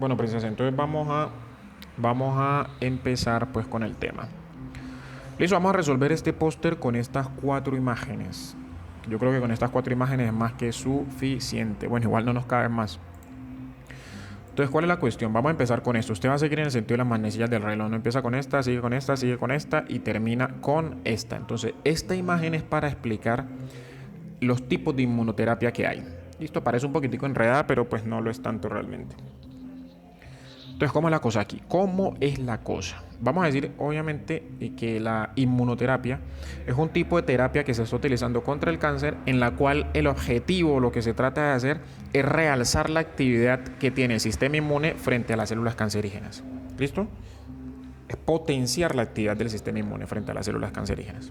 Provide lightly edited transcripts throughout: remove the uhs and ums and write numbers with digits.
Bueno, princesa, entonces vamos a empezar pues con el tema. Listo, vamos a resolver este póster con estas 4 imágenes. Yo creo que con estas 4 imágenes es más que suficiente. Bueno, igual no nos cabe más. Entonces, ¿cuál es la cuestión? Vamos a empezar con esto. Usted va a seguir en el sentido de las manecillas del reloj. No empieza con esta, sigue con esta, sigue con esta y termina con esta. Entonces, esta imagen es para explicar los tipos de inmunoterapia que hay. Listo, parece un poquitico enredada, pero pues no lo es tanto realmente. Entonces, ¿cómo es la cosa aquí? ¿Cómo es la cosa? Vamos a decir, obviamente, que la inmunoterapia es un tipo de terapia que se está utilizando contra el cáncer, en la cual el objetivo, lo que se trata de hacer, es realzar la actividad que tiene el sistema inmune frente a las células cancerígenas. ¿Listo? Es potenciar la actividad del sistema inmune frente a las células cancerígenas.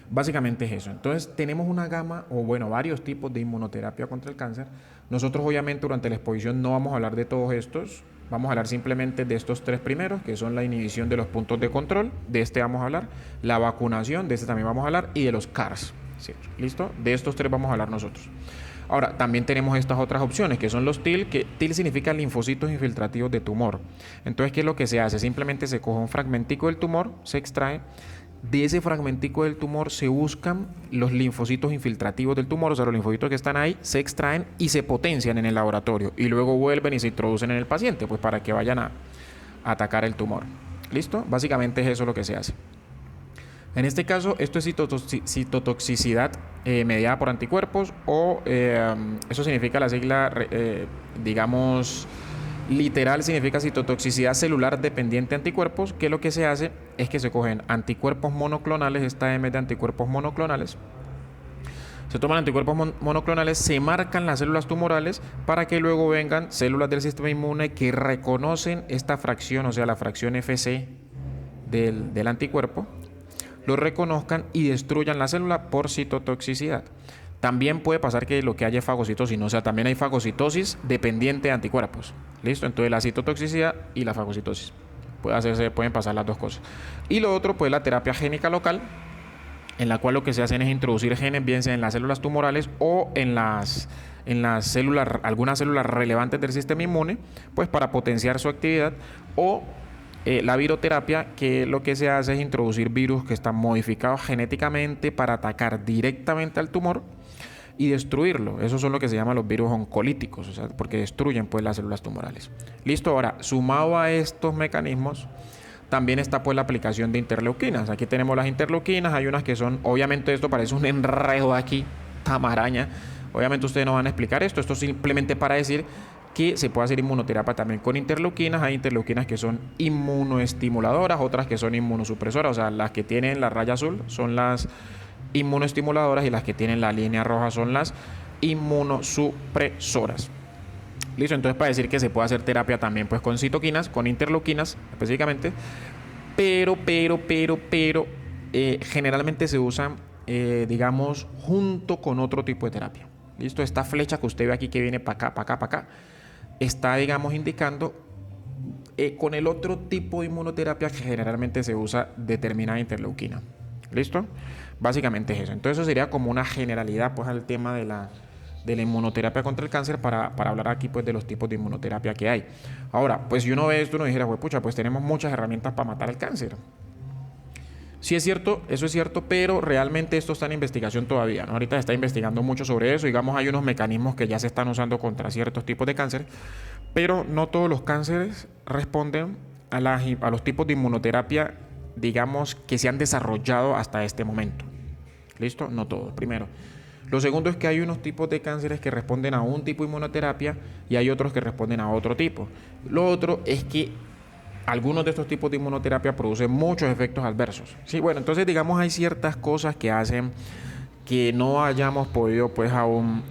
Básicamente es eso. Entonces tenemos una gama, o bueno, varios tipos de inmunoterapia contra el cáncer. Nosotros obviamente durante la exposición no vamos a hablar de todos estos. Vamos a hablar simplemente de estos 3 primeros, que son la inhibición de los puntos de control. De este vamos a hablar. La vacunación, de este también vamos a hablar. Y de los CARs. ¿Sí? ¿Listo? De estos 3 vamos a hablar nosotros. Ahora, también tenemos estas otras opciones, que son los TIL, que TIL significa linfocitos infiltrativos de tumor. Entonces, ¿qué es lo que se hace? Simplemente se coge un fragmentico del tumor, se extrae. De ese fragmentico del tumor se buscan los linfocitos infiltrativos del tumor, o sea, los linfocitos que están ahí se extraen y se potencian en el laboratorio y luego vuelven y se introducen en el paciente, pues para que vayan a atacar el tumor. ¿Listo? Básicamente es eso lo que se hace. En este caso, esto es citotoxicidad mediada por anticuerpos o eso significa la sigla, digamos, literal significa citotoxicidad celular dependiente de anticuerpos, que lo que se hace es que se cogen anticuerpos monoclonales, esta M de anticuerpos monoclonales. Se toman anticuerpos monoclonales, se marcan las células tumorales para que luego vengan células del sistema inmune que reconocen esta fracción, o sea, la fracción FC del anticuerpo, lo reconozcan y destruyan la célula por citotoxicidad. También puede pasar que lo que haya es fagocitosis, ¿no? O sea, también hay fagocitosis dependiente de anticuerpos. ¿Listo? Entonces la citotoxicidad y la fagocitosis. Pueden pasar las dos cosas. Y lo otro, pues la terapia génica local, en la cual lo que se hacen es introducir genes, bien sea en las células tumorales o en las células, algunas células relevantes del sistema inmune, pues para potenciar su actividad, o la viroterapia, que lo que se hace es introducir virus que están modificados genéticamente para atacar directamente al tumor y destruirlo. Esos son lo que se llaman los virus oncolíticos, o sea, porque destruyen pues las células tumorales. Listo, ahora, sumado a estos mecanismos, también está pues la aplicación de interleuquinas. Aquí tenemos las interleuquinas, hay unas que son, obviamente esto parece un enredo aquí, tamaraña. Obviamente ustedes no van a explicar esto es simplemente para decir que se puede hacer inmunoterapia también con interleuquinas. Hay interleuquinas que son inmunoestimuladoras, otras que son inmunosupresoras, o sea, las que tienen la raya azul son las inmunoestimuladoras y las que tienen la línea roja son las inmunosupresoras. Listo, entonces para decir que se puede hacer terapia también pues con citoquinas, con interleuquinas específicamente, pero generalmente se usan, digamos, junto con otro tipo de terapia. Listo, esta flecha que usted ve aquí que viene para acá, para acá, para acá, está, digamos, indicando con el otro tipo de inmunoterapia que generalmente se usa determinada interleuquina. ¿Listo? Básicamente es eso. Entonces eso sería como una generalidad pues al tema de la inmunoterapia contra el cáncer para hablar aquí pues de los tipos de inmunoterapia que hay. Ahora, pues si uno ve esto, uno dijera, pues pucha, pues tenemos muchas herramientas para matar el cáncer. Sí es cierto, eso es cierto, pero realmente esto está en investigación todavía, ¿no? Ahorita se está investigando mucho sobre eso, digamos, hay unos mecanismos que ya se están usando contra ciertos tipos de cáncer, pero no todos los cánceres responden a los tipos de inmunoterapia, digamos, que se han desarrollado hasta este momento. ¿Listo? No todos, primero. Lo segundo es que hay unos tipos de cánceres que responden a un tipo de inmunoterapia y hay otros que responden a otro tipo. Lo otro es que algunos de estos tipos de inmunoterapia producen muchos efectos adversos. Sí, bueno, entonces digamos hay ciertas cosas que hacen que no hayamos podido pues aún,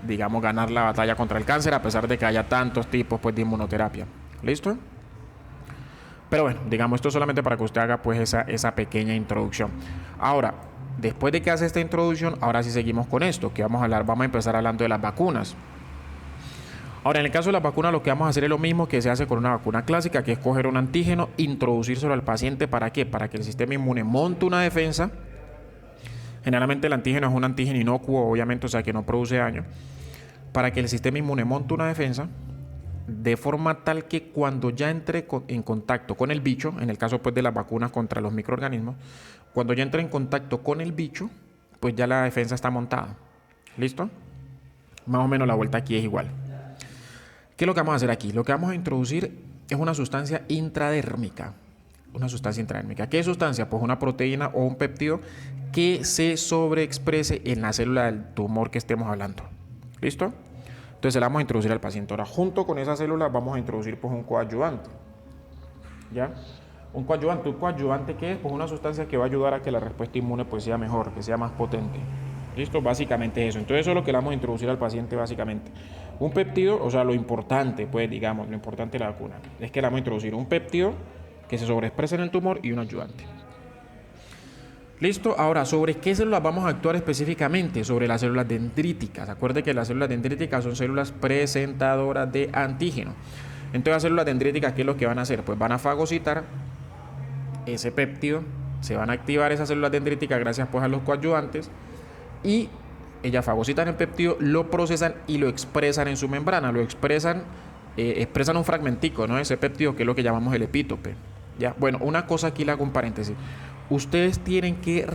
digamos, ganar la batalla contra el cáncer a pesar de que haya tantos tipos pues de inmunoterapia. ¿Listo? Pero bueno, digamos, esto solamente para que usted haga pues esa pequeña introducción. Ahora, después de que hace esta introducción, ahora sí seguimos con esto, que vamos a empezar hablando de las vacunas. Ahora, en el caso de las vacunas, lo que vamos a hacer es lo mismo que se hace con una vacuna clásica, que es coger un antígeno, introducírselo al paciente. ¿Para qué? Para que el sistema inmune monte una defensa. Generalmente el antígeno es un antígeno inocuo, obviamente, o sea que no produce daño. Para que el sistema inmune monte una defensa de forma tal que cuando ya entre en contacto con el bicho, en el caso pues de las vacunas contra los microorganismos, cuando ya entre en contacto con el bicho, pues ya la defensa está montada. ¿Listo? Más o menos la vuelta aquí es igual. ¿Qué es lo que vamos a hacer aquí? Lo que vamos a introducir es una sustancia intradérmica. Una sustancia intradérmica. ¿Qué sustancia? Pues una proteína o un péptido que se sobreexprese en la célula del tumor que estemos hablando. ¿Listo? Entonces se la vamos a introducir al paciente. Ahora, junto con esa célula vamos a introducir pues un coadyuvante. ¿Ya? ¿Un coadyuvante qué es? Pues una sustancia que va a ayudar a que la respuesta inmune pues sea mejor, que sea más potente. ¿Listo? Básicamente eso. Entonces eso es lo que le vamos a introducir al paciente básicamente. Un péptido, o sea, lo importante, pues digamos, lo importante de la vacuna es que le vamos a introducir un péptido que se sobreexpresa en el tumor y un ayudante. Listo, ahora, ¿sobre qué células vamos a actuar específicamente? Sobre las células dendríticas. Acuerde que las células dendríticas son células presentadoras de antígeno. Entonces las células dendríticas, ¿qué es lo que van a hacer? Pues van a fagocitar ese péptido, se van a activar esas células dendríticas gracias pues a los coadyuvantes y ellas fagocitan el péptido, lo procesan y lo expresan en su membrana, lo expresan un fragmentico, ¿no? Ese péptido que es lo que llamamos el epítope. ¿Ya? Bueno, una cosa aquí le hago un paréntesis. Ustedes tienen que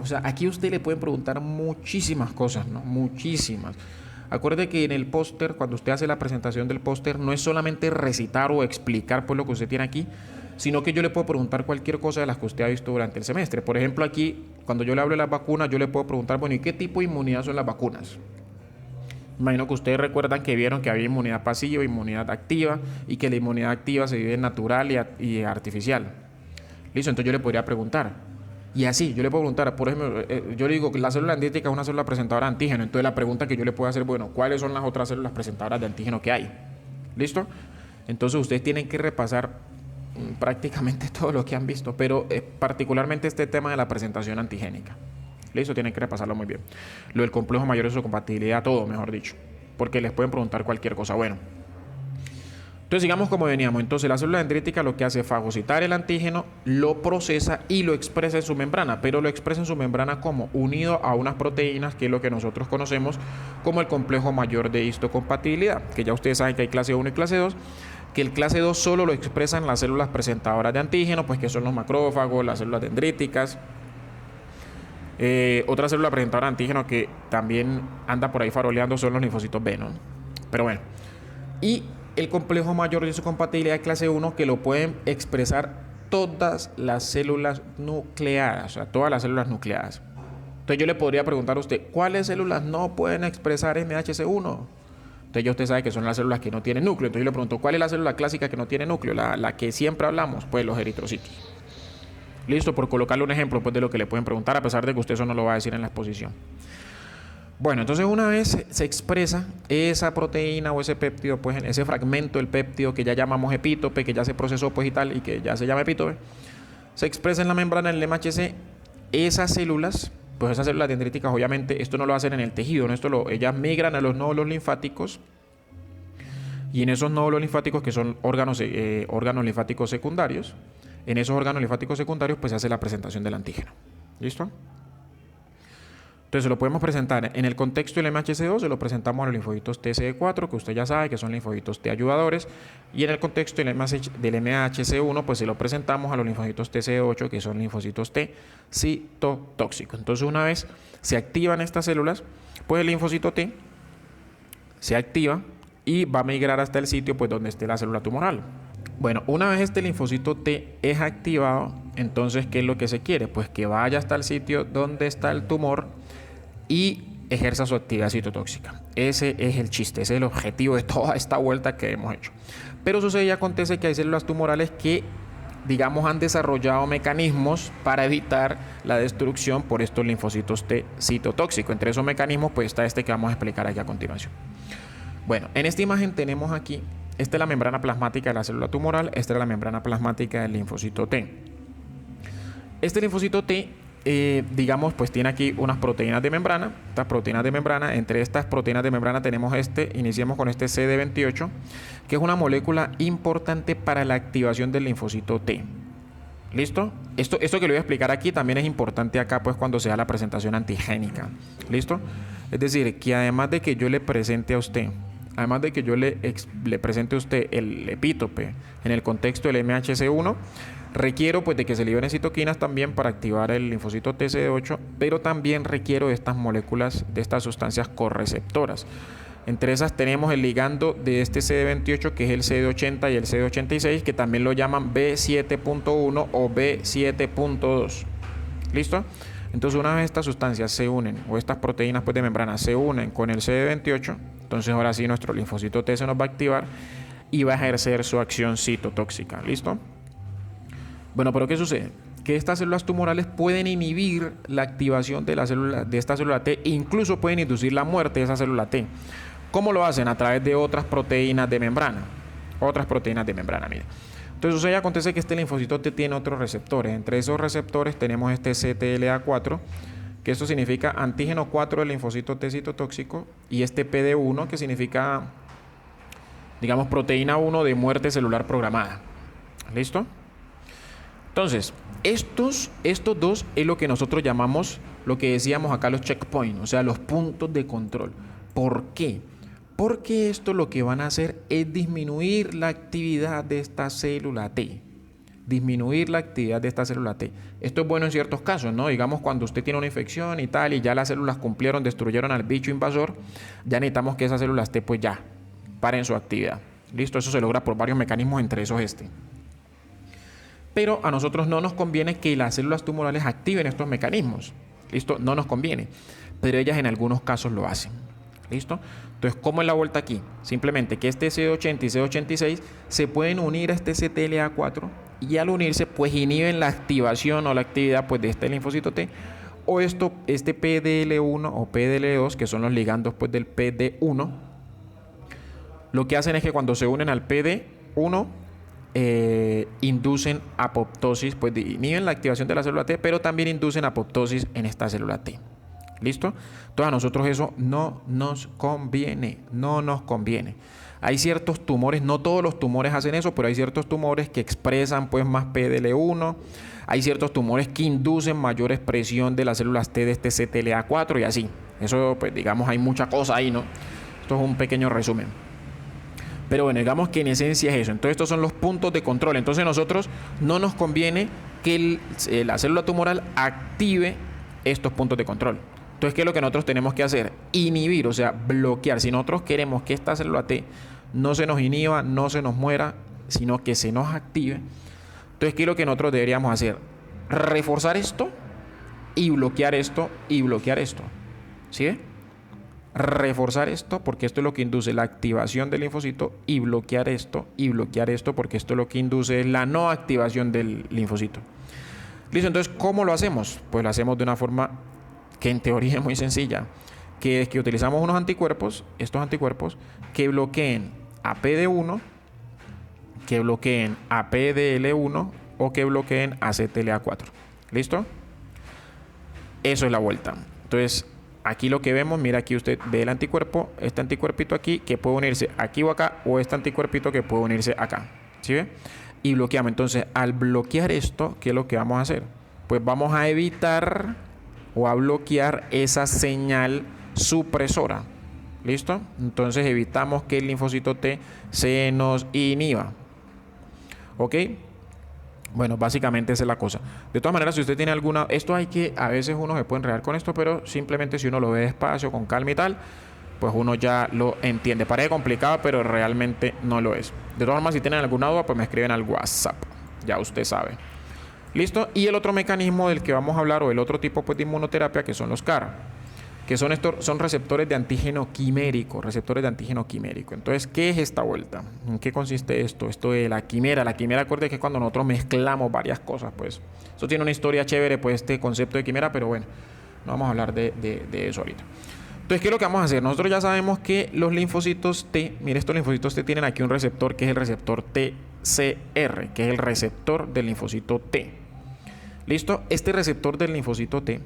o sea, aquí a usted le pueden preguntar muchísimas cosas, ¿no? Muchísimas. Acuerde que en el póster, cuando usted hace la presentación del póster, no es solamente recitar o explicar pues lo que usted tiene aquí, sino que yo le puedo preguntar cualquier cosa de las que usted ha visto durante el semestre. Por ejemplo, aquí, cuando yo le hablo de las vacunas, yo le puedo preguntar, bueno, ¿y qué tipo de inmunidad son las vacunas? Imagino que ustedes recuerdan que vieron que había inmunidad pasiva, inmunidad activa, y que la inmunidad activa se vive natural y artificial. Listo, entonces yo le podría preguntar. Y así, yo le puedo preguntar, por ejemplo, yo le digo que la célula dendrítica es una célula presentadora de antígeno. Entonces la pregunta que yo le puedo hacer, bueno, ¿cuáles son las otras células presentadoras de antígeno que hay? ¿Listo? Entonces ustedes tienen que repasar prácticamente todo lo que han visto, pero particularmente este tema de la presentación antigénica. ¿Listo? Tienen que repasarlo muy bien. Lo del complejo mayor de su compatibilidad, todo, mejor dicho. Porque les pueden preguntar cualquier cosa. Bueno. Entonces sigamos como veníamos. Entonces la célula dendrítica lo que hace es fagocitar el antígeno, lo procesa y lo expresa en su membrana. Pero lo expresa en su membrana como unido a unas proteínas, que es lo que nosotros conocemos como el complejo mayor de histocompatibilidad. Que ya ustedes saben que hay clase 1 y clase 2. Que el clase 2 solo lo expresan las células presentadoras de antígeno, pues que son los macrófagos, las células dendríticas. Otra célula presentadora de antígeno que también anda por ahí faroleando son los linfocitos B, ¿no? Pero bueno. Y el complejo mayor de su compatibilidad de clase 1 que lo pueden expresar todas las células nucleadas, o sea, todas las células nucleadas. Entonces yo le podría preguntar a usted, ¿cuáles células no pueden expresar MHC1? Entonces ya usted sabe que son las células que no tienen núcleo. Entonces yo le pregunto, ¿cuál es la célula clásica que no tiene núcleo? La que siempre hablamos, pues los eritrocitos. Listo, por colocarle un ejemplo pues, de lo que le pueden preguntar, a pesar de que usted eso no lo va a decir en la exposición. Bueno, entonces una vez se expresa esa proteína o ese péptido, pues ese fragmento del péptido que ya llamamos epítope, que ya se procesó pues y tal, y que ya se llama epítope, se expresa en la membrana del MHC, esas células, pues esas células dendríticas, obviamente, esto no lo hacen en el tejido, ¿no? Ellas migran a los nódulos linfáticos, y en esos nódulos linfáticos, que son órganos linfáticos secundarios, en esos órganos linfáticos secundarios, pues se hace la presentación del antígeno. ¿Listo? Entonces lo podemos presentar en el contexto del MHC2, se lo presentamos a los linfocitos TCD4, que usted ya sabe que son linfocitos T ayudadores, y en el contexto del MHC1, pues se lo presentamos a los linfocitos TCD8, que son linfocitos T citotóxicos. Entonces una vez se activan estas células, pues el linfocito T se activa y va a migrar hasta el sitio pues donde esté la célula tumoral. Bueno, una vez este linfocito T es activado, entonces ¿qué es lo que se quiere? Pues que vaya hasta el sitio donde está el tumor y ejerza su actividad citotóxica. Ese es el chiste, ese es el objetivo de toda esta vuelta que hemos hecho. Pero sucede y acontece que hay células tumorales que, digamos, han desarrollado mecanismos para evitar la destrucción por estos linfocitos T citotóxicos. Entre esos mecanismos, pues está este que vamos a explicar aquí a continuación. Bueno, en esta imagen tenemos aquí, esta es la membrana plasmática de la célula tumoral, esta es la membrana plasmática del linfocito T. Este linfocito T, digamos, pues tiene aquí unas proteínas de membrana. Estas proteínas de membrana, entre estas proteínas de membrana tenemos iniciemos con este CD28, que es una molécula importante para la activación del linfocito T. ¿Listo? Esto que le voy a explicar aquí también es importante acá, pues cuando se da la presentación antigénica. ¿Listo? Es decir, que además de que yo le presente a usted además de que yo le presente a usted el epítope en el contexto del MHC1, requiero pues de que se liberen citoquinas también para activar el linfocito TCD8, pero también requiero de estas moléculas, de estas sustancias correceptoras. Entre esas tenemos el ligando de este CD28, que es el CD80 y el CD86, que también lo llaman B7.1 o B7.2. ¿Listo? Entonces, una vez estas sustancias se unen, o estas proteínas pues, de membrana se unen con el CD28, entonces ahora sí nuestro linfocito T se nos va a activar y va a ejercer su acción citotóxica. ¿Listo? Bueno, pero ¿qué sucede? Que estas células tumorales pueden inhibir la activación de esta célula T e incluso pueden inducir la muerte de esa célula T. ¿Cómo lo hacen? A través de otras proteínas de membrana. Mire. Entonces sucede, acontece que este linfocito T tiene otros receptores. Entre esos receptores tenemos este CTLA4, que esto significa antígeno 4 del linfocito T citotóxico, y este PD1, que significa, digamos, proteína 1 de muerte celular programada. ¿Listo? Entonces, estos dos es lo que nosotros llamamos, lo que decíamos acá, los checkpoints, o sea, los puntos de control. ¿Por qué? Porque esto lo que van a hacer es disminuir la actividad de esta célula T. Esto es bueno en ciertos casos, ¿no? Digamos, cuando usted tiene una infección y tal, y ya las células destruyeron al bicho invasor, ya necesitamos que esas células T pues ya paren su actividad. ¿Listo? Eso se logra por varios mecanismos, entre esos este. Pero a nosotros no nos conviene que las células tumorales activen estos mecanismos. ¿Listo? No nos conviene. Pero ellas en algunos casos lo hacen. ¿Listo? Entonces, ¿cómo es la vuelta aquí? Simplemente que este CD80 y CD86 se pueden unir a este CTLA4 y al unirse, pues inhiben la activación o la actividad pues, de este linfocito T, o este PDL1 o PDL2, que son los ligandos pues, del PD1. Lo que hacen es que cuando se unen al PD1, inducen apoptosis, pues inhiben la activación de la célula T, pero también inducen apoptosis en esta célula T. ¿Listo? Entonces a nosotros eso no nos conviene. Hay ciertos tumores, no todos los tumores hacen eso, pero hay ciertos tumores que expresan pues más PDL1, hay ciertos tumores que inducen mayor expresión de las células T de este CTLA4 y así. Eso pues digamos hay mucha cosa ahí, ¿no? Esto es un pequeño resumen. Pero bueno, digamos que en esencia es eso. Entonces estos son los puntos de control. Entonces a nosotros no nos conviene que la célula tumoral active estos puntos de control. Entonces, ¿qué es lo que nosotros tenemos que hacer? Inhibir, o sea, bloquear. Si nosotros queremos que esta célula T no se nos inhiba, no se nos muera, sino que se nos active, entonces, ¿qué es lo que nosotros deberíamos hacer? Reforzar esto y bloquear esto y bloquear esto. ¿Sí? Reforzar esto porque esto es lo que induce la activación del linfocito y bloquear esto porque esto es lo que induce la no activación del linfocito. Listo, entonces, ¿cómo lo hacemos? Pues lo hacemos de una forma que en teoría es muy sencilla, que es que utilizamos unos anticuerpos, estos anticuerpos, que bloqueen a PD1, que bloqueen a PDL1 o que bloqueen a CTLA4. ¿Listo? Eso es la vuelta. Entonces, aquí lo que vemos, mira aquí usted ve el anticuerpo, este anticuerpito aquí que puede unirse aquí o acá, o este anticuerpito que puede unirse acá. ¿Sí ve? Y bloqueamos. Entonces, al bloquear esto, ¿qué es lo que vamos a hacer? Pues vamos a evitar o a bloquear esa señal supresora. ¿Listo? Entonces evitamos que el linfocito T se nos inhiba. ¿Ok? Bueno, básicamente esa es la cosa. De todas maneras, si usted tiene alguna... a veces uno se puede enredar con esto, pero simplemente si uno lo ve despacio, con calma y tal, pues uno ya lo entiende. Parece complicado, pero realmente no lo es. De todas formas, si tienen alguna duda, pues me escriben al WhatsApp. Ya usted sabe. ¿Listo? Y el otro mecanismo del que vamos a hablar, o el otro tipo pues, de inmunoterapia, que son los CAR, que son receptores de antígeno quimérico. Entonces, ¿qué es esta vuelta? ¿En qué consiste esto? Esto de la quimera. La quimera, acuérdense que es cuando nosotros mezclamos varias cosas, pues. Eso tiene una historia chévere, pues, este concepto de quimera, pero bueno, no vamos a hablar de eso ahorita. Entonces, ¿qué es lo que vamos a hacer? Nosotros ya sabemos que los linfocitos T, mire, estos linfocitos T tienen aquí un receptor que es el receptor TCR, que es el receptor del linfocito T. ¿Listo? Este receptor del linfocito T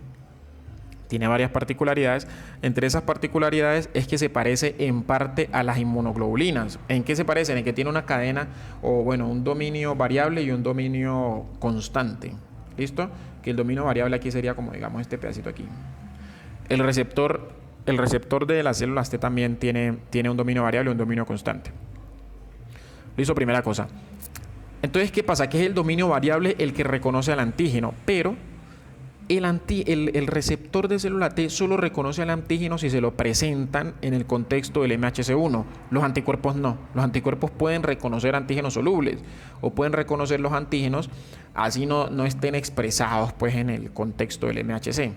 tiene varias particularidades. Entre esas particularidades es que se parece en parte a las inmunoglobulinas. ¿En qué se parecen? En que tiene una cadena o bueno, un dominio variable y un dominio constante. ¿Listo? Que el dominio variable aquí sería como digamos este pedacito aquí. El receptor el receptor de las células T también tiene un dominio variable y un dominio constante. Listo, primera cosa. Entonces, ¿qué pasa? Que es el dominio variable el que reconoce al antígeno, pero el receptor de célula T solo reconoce al antígeno si se lo presentan en el contexto del MHC1. Los anticuerpos no. Los anticuerpos pueden reconocer antígenos solubles o pueden reconocer los antígenos así no estén expresados pues en el contexto del MHC.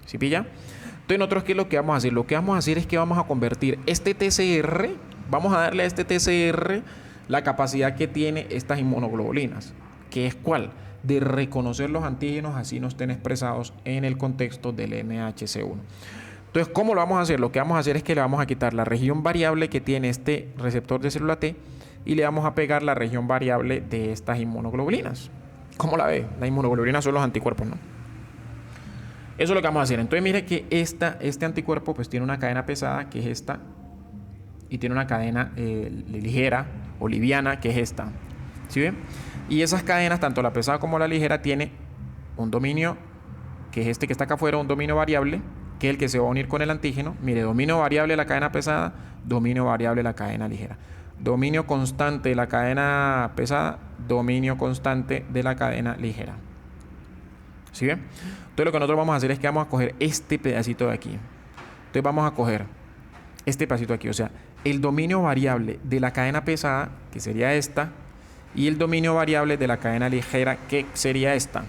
¿Sí pilla? Entonces nosotros, ¿qué es lo que vamos a hacer? Lo que vamos a hacer es que vamos a convertir este TCR, vamos a darle a este TCR la capacidad que tiene estas inmunoglobulinas, que es ¿cuál? De reconocer los antígenos así no estén expresados en el contexto del MHC1. Entonces, ¿cómo lo vamos a hacer? Lo que vamos a hacer es que le vamos a quitar la región variable que tiene este receptor de célula T y le vamos a pegar la región variable de estas inmunoglobulinas. ¿Cómo la ve? Las inmunoglobulinas son los anticuerpos, ¿no? Eso es lo que vamos a hacer. Entonces, mire que este anticuerpo pues tiene una cadena pesada, que es esta, y tiene una cadena ligera o liviana, que es esta. ¿Sí ven? Y esas cadenas, tanto la pesada como la ligera, tiene un dominio, que es este que está acá afuera, un dominio variable, que es el que se va a unir con el antígeno. Mire, dominio variable de la cadena pesada, dominio variable de la cadena ligera. Dominio constante de la cadena pesada, dominio constante de la cadena ligera. ¿Sí ven? Entonces lo que nosotros vamos a hacer es que vamos a coger este pedacito de aquí. Entonces vamos a coger este pedacito de aquí, o sea, el dominio variable de la cadena pesada, que sería esta, y el dominio variable de la cadena ligera, que sería esta.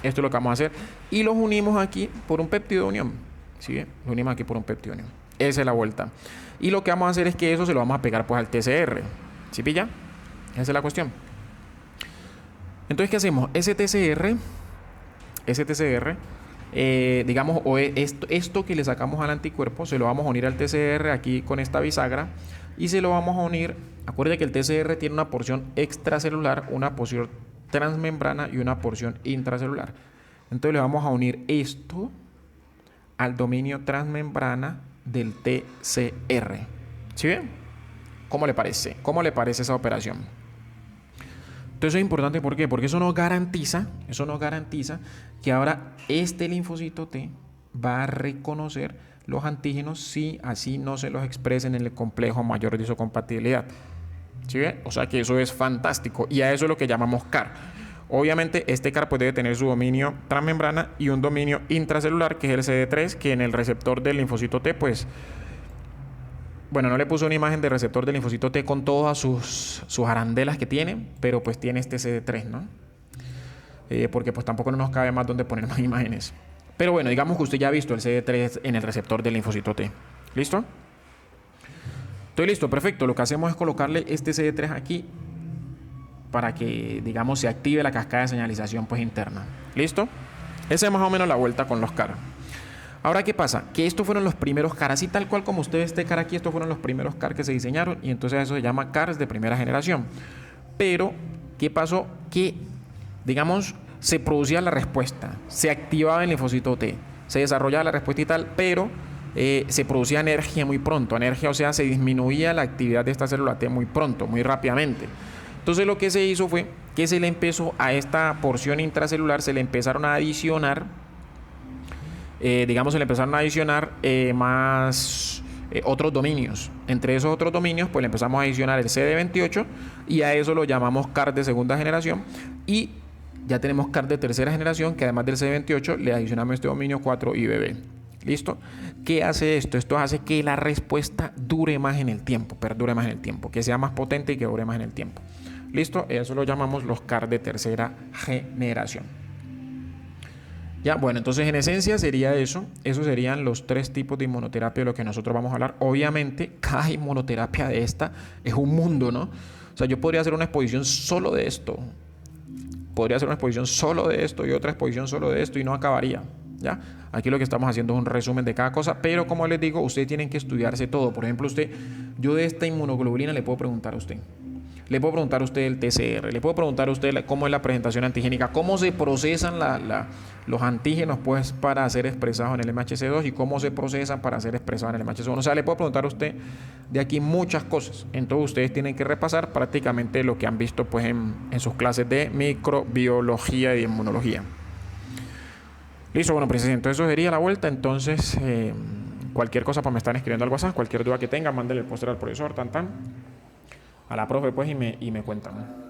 Esto es lo que vamos a hacer. Y los unimos aquí por un péptido de unión. ¿Sí? Lo unimos aquí por un péptido de unión. Esa es la vuelta. Y lo que vamos a hacer es que eso se lo vamos a pegar pues al TCR. ¿Sí pilla? Esa es la cuestión. Entonces, ¿qué hacemos? Ese TCR, digamos, o esto que le sacamos al anticuerpo, se lo vamos a unir al TCR aquí con esta bisagra y se lo vamos a unir. Acuérdense que el TCR tiene una porción extracelular, una porción transmembrana y una porción intracelular. Entonces le vamos a unir esto al dominio transmembrana del TCR. ¿Sí ven? ¿Cómo le parece? ¿Cómo le parece esa operación? Entonces eso es importante, ¿por qué? Porque eso nos garantiza que ahora este linfocito T va a reconocer los antígenos si así no se los expresen en el complejo mayor de isocompatibilidad. ¿Sí ve? O sea que eso es fantástico y a eso es lo que llamamos CAR. Obviamente este CAR pues debe tener su dominio transmembrana y un dominio intracelular, que es el CD3, que en el receptor del linfocito T pues... Bueno, no le puse una imagen de receptor del linfocito T con todas sus arandelas que tiene, pero pues tiene este CD3, ¿no? Porque pues tampoco no nos cabe más donde poner más imágenes. Pero bueno, digamos que usted ya ha visto el CD3 en el receptor del linfocito T. ¿Listo? Estoy listo, perfecto. Lo que hacemos es colocarle este CD3 aquí para que, digamos, se active la cascada de señalización pues interna. ¿Listo? Esa es más o menos la vuelta con los CAR. Ahora, ¿qué pasa? Que estos fueron los primeros CAR, así tal cual como usted ve este CAR aquí, estos fueron los primeros CAR que se diseñaron y entonces eso se llama CARs de primera generación. Pero, ¿qué pasó? Que, digamos, se producía la respuesta, se activaba el linfocito T, se desarrollaba la respuesta y tal, pero se producía energía muy pronto, o sea, se disminuía la actividad de esta célula T muy pronto, muy rápidamente. Entonces lo que se hizo fue que se le empezó a esta porción intracelular, se le empezaron a adicionar, más otros dominios. Entre esos otros dominios, pues le empezamos a adicionar el CD28 y a eso lo llamamos CAR de segunda generación. Y ya tenemos CAR de tercera generación, que además del CD28 le adicionamos este dominio 4IBB. ¿Listo? ¿Qué hace esto? Esto hace que la respuesta dure más en el tiempo, perdure más en el tiempo, que sea más potente y que dure más en el tiempo. ¿Listo? Eso lo llamamos los CAR de tercera generación. Ya, bueno, entonces en esencia sería eso. Esos serían los tres tipos de inmunoterapia de lo que nosotros vamos a hablar. Obviamente, cada inmunoterapia de esta es un mundo, ¿no? O sea, yo podría hacer una exposición solo de esto. Podría hacer una exposición solo de esto y otra exposición solo de esto y no acabaría. ¿Ya? Aquí lo que estamos haciendo es un resumen de cada cosa, pero como les digo, ustedes tienen que estudiarse todo. Por ejemplo, yo de esta inmunoglobulina le puedo preguntar a usted. Le puedo preguntar a usted el TCR, le puedo preguntar a usted cómo es la presentación antigénica, cómo se procesan los antígenos pues para ser expresados en el MHC2 y cómo se procesan para ser expresados en el MHC1. O sea, le puedo preguntar a usted de aquí muchas cosas. Entonces ustedes tienen que repasar prácticamente lo que han visto pues en sus clases de microbiología y inmunología. Listo, bueno, pues entonces eso sería la vuelta. Entonces, cualquier cosa pues me están escribiendo al WhatsApp, cualquier duda que tengan, mándenle el póster al profesor, tan tan, a la profe pues y me cuentan.